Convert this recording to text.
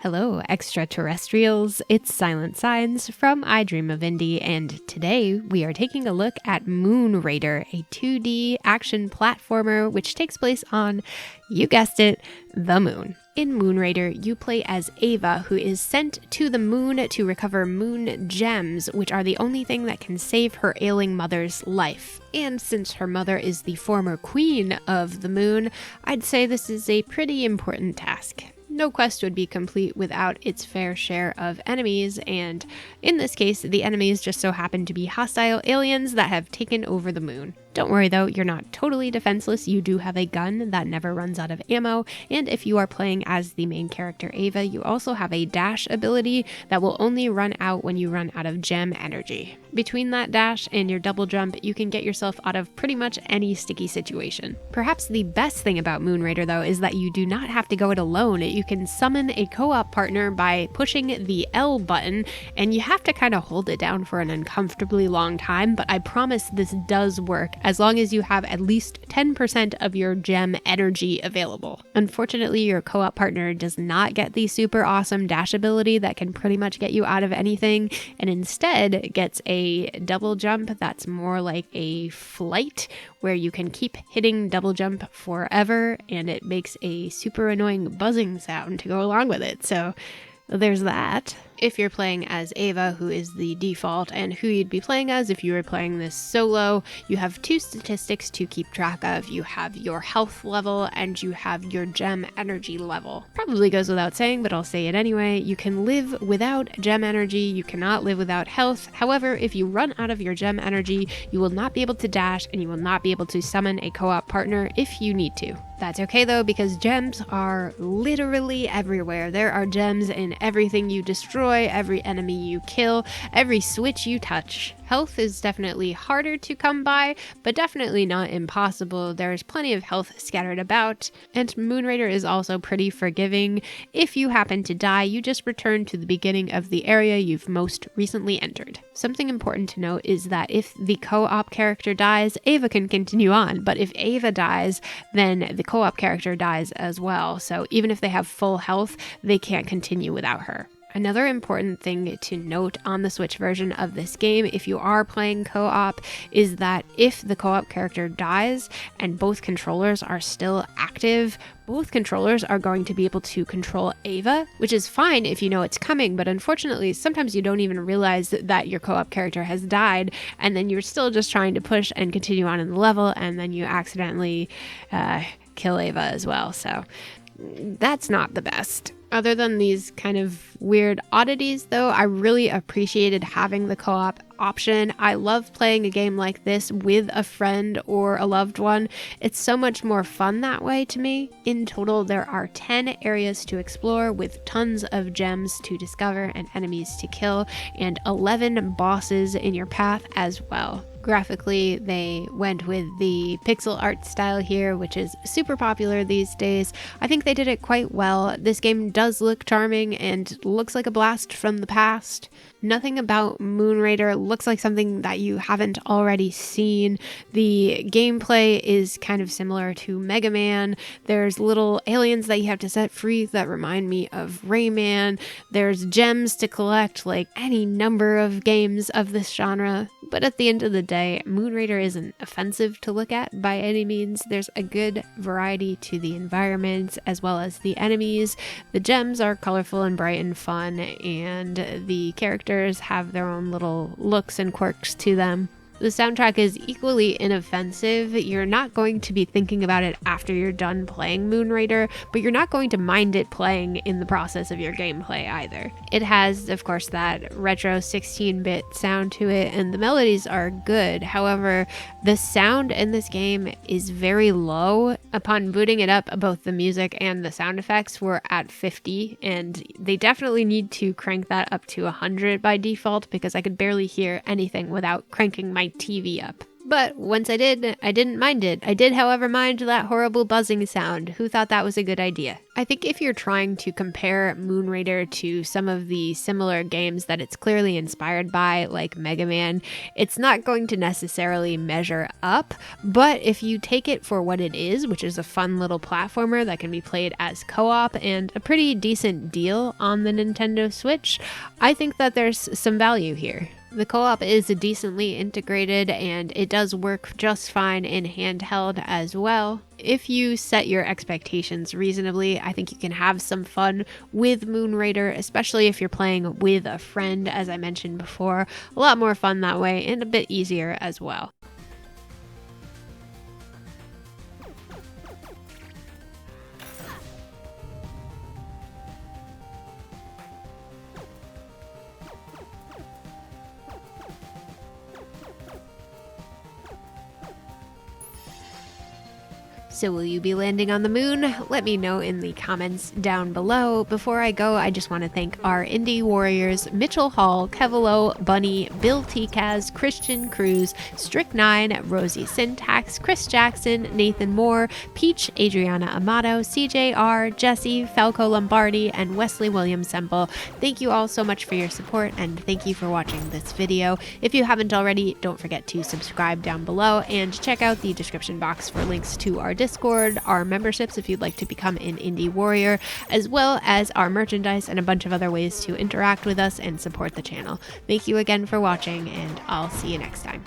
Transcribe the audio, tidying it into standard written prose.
Hello, extraterrestrials. It's Silent Signs from I Dream of Indie, and today we are taking a look at Moon Raider, a 2D action platformer which takes place on, you guessed it, the moon. In Moon Raider, you play as Ava, who is sent to the moon to recover moon gems, which are the only thing that can save her ailing mother's life. And since her mother is the former queen of the moon, I'd say this is a pretty important task. No quest would be complete without its fair share of enemies, and in this case, the enemies just so happen to be hostile aliens that have taken over the moon. Don't worry though, you're not totally defenseless. You do have a gun that never runs out of ammo, and if you are playing as the main character Ava, you also have a dash ability that will only run out when you run out of gem energy. Between that dash and your double jump, you can get yourself out of pretty much any sticky situation. Perhaps the best thing about Moon Raider though is that you do not have to go it alone. You can summon a co-op partner by pushing the L button, and you have to kind of hold it down for an uncomfortably long time, but I promise this does work as long as you have at least 10% of your gem energy available. Unfortunately, your co-op partner does not get the super awesome dash ability that can pretty much get you out of anything, and instead gets a double jump that's more like a flight where you can keep hitting double jump forever, and it makes a super annoying buzzing sound to go along with it. So there's that. If you're playing as Ava, who is the default, and who you'd be playing as if you were playing this solo, you have two statistics to keep track of. You have your health level and you have your gem energy level. Probably goes without saying, but I'll say it anyway. You can live without gem energy, you cannot live without health. However, if you run out of your gem energy, you will not be able to dash and you will not be able to summon a co-op partner if you need to. That's okay though, because gems are literally everywhere. There are gems in everything you destroy, every enemy you kill, every switch you touch. Health is definitely harder to come by, but definitely not impossible. There's plenty of health scattered about, and Moon Raider is also pretty forgiving. If you happen to die, you just return to the beginning of the area you've most recently entered. Something important to note is that if the co-op character dies, Ava can continue on, but if Ava dies, then the co-op character dies as well. So even if they have full health, they can't continue without her. Another important thing to note on the Switch version of this game, if you are playing co-op, is that if the co-op character dies and both controllers are still active, both controllers are going to be able to control Ava, which is fine if you know it's coming, but unfortunately, sometimes you don't even realize that your co-op character has died, and then you're still just trying to push and continue on in the level, and then you accidentally kill Ava as well. So that's not the best. Other than these kind of weird oddities, though, I really appreciated having the co-op option. I love playing a game like this with a friend or a loved one. It's so much more fun that way to me. In total, there are 10 areas to explore with tons of gems to discover and enemies to kill, and 11 bosses in your path as well. Graphically, they went with the pixel art style here, which is super popular these days. I think they did it quite well. This game does look charming and looks like a blast from the past. Nothing about Moon Raider looks like something that you haven't already seen. The gameplay is kind of similar to Mega Man. There's little aliens that you have to set free that remind me of Rayman. There's gems to collect, like any number of games of this genre. But at the end of the day, Moon Raider isn't offensive to look at by any means. There's a good variety to the environments as well as the enemies. The gems are colorful and bright and fun, and the characters have their own little looks and quirks to them. The soundtrack is equally inoffensive. You're not going to be thinking about it after you're done playing Moon Raider, but you're not going to mind it playing in the process of your gameplay either. It has, of course, that retro 16-bit sound to it, and the melodies are good. However, the sound in this game is very low. Upon booting it up, both the music and the sound effects were at 50, and they definitely need to crank that up to 100 by default, because I could barely hear anything without cranking my TV up. But once I did, I didn't mind it. I did, however, mind that horrible buzzing sound. Who thought that was a good idea? I think if you're trying to compare Moon Raider to some of the similar games that it's clearly inspired by, like Mega Man, it's not going to necessarily measure up. But if you take it for what it is, which is a fun little platformer that can be played as co-op and a pretty decent deal on the Nintendo Switch, I think that there's some value here. The co-op is decently integrated and it does work just fine in handheld as well. If you set your expectations reasonably, I think you can have some fun with Moon Raider, especially if you're playing with a friend, as I mentioned before. A lot more fun that way and a bit easier as well. So will you be landing on the moon? Let me know in the comments down below. Before I go, I just want to thank our indie warriors, Mitchell Hall, Kevalo, Bunny, Bill Tikaz, Christian Cruz, Strick9, Rosie Syntax, Chris Jackson, Nathan Moore, Peach, Adriana Amato, CJR, Jesse, Falco Lombardi, and Wesley Williams Semple. Thank you all so much for your support and thank you for watching this video. If you haven't already, don't forget to subscribe down below and check out the description box for links to our Discord, our memberships if you'd like to become an indie warrior, as well as our merchandise and a bunch of other ways to interact with us and support the channel. Thank you again for watching, and I'll see you next time.